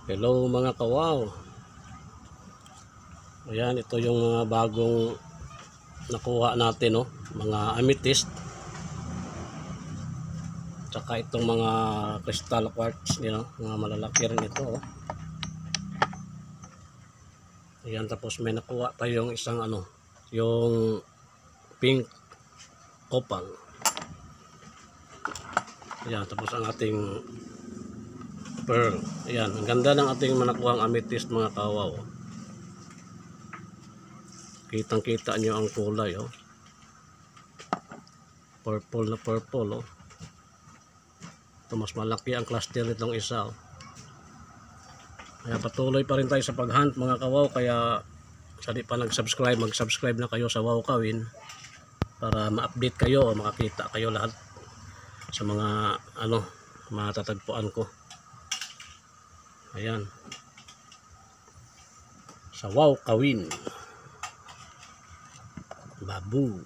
Hello mga kawaw. Ayan, ito yung mga bagong nakuha natin, no? Mga amethyst. Tsaka itong mga crystal quartz, mga malalaki rin ito, oh. Ayan, tapos may nakuha pa yung isang yung pink opal. Ayan, tapos ang ating pearl. Ayan, ang ganda ng ating nakuhang amethyst mga kawaw. Kitang kita nyo ang kulay, oh. Purple na purple, oh. Ito, mas malaki ang cluster nitong isa, oh. Kaya patuloy pa rin tayo sa paghunt mga kawaw. Kaya sa di pa nag-subscribe, mag-subscribe na kayo sa Wow Kawin para ma-update kayo o makakita kayo lahat sa mga matatagpuan ko. Ayan, sa Wow Kawin. Babu.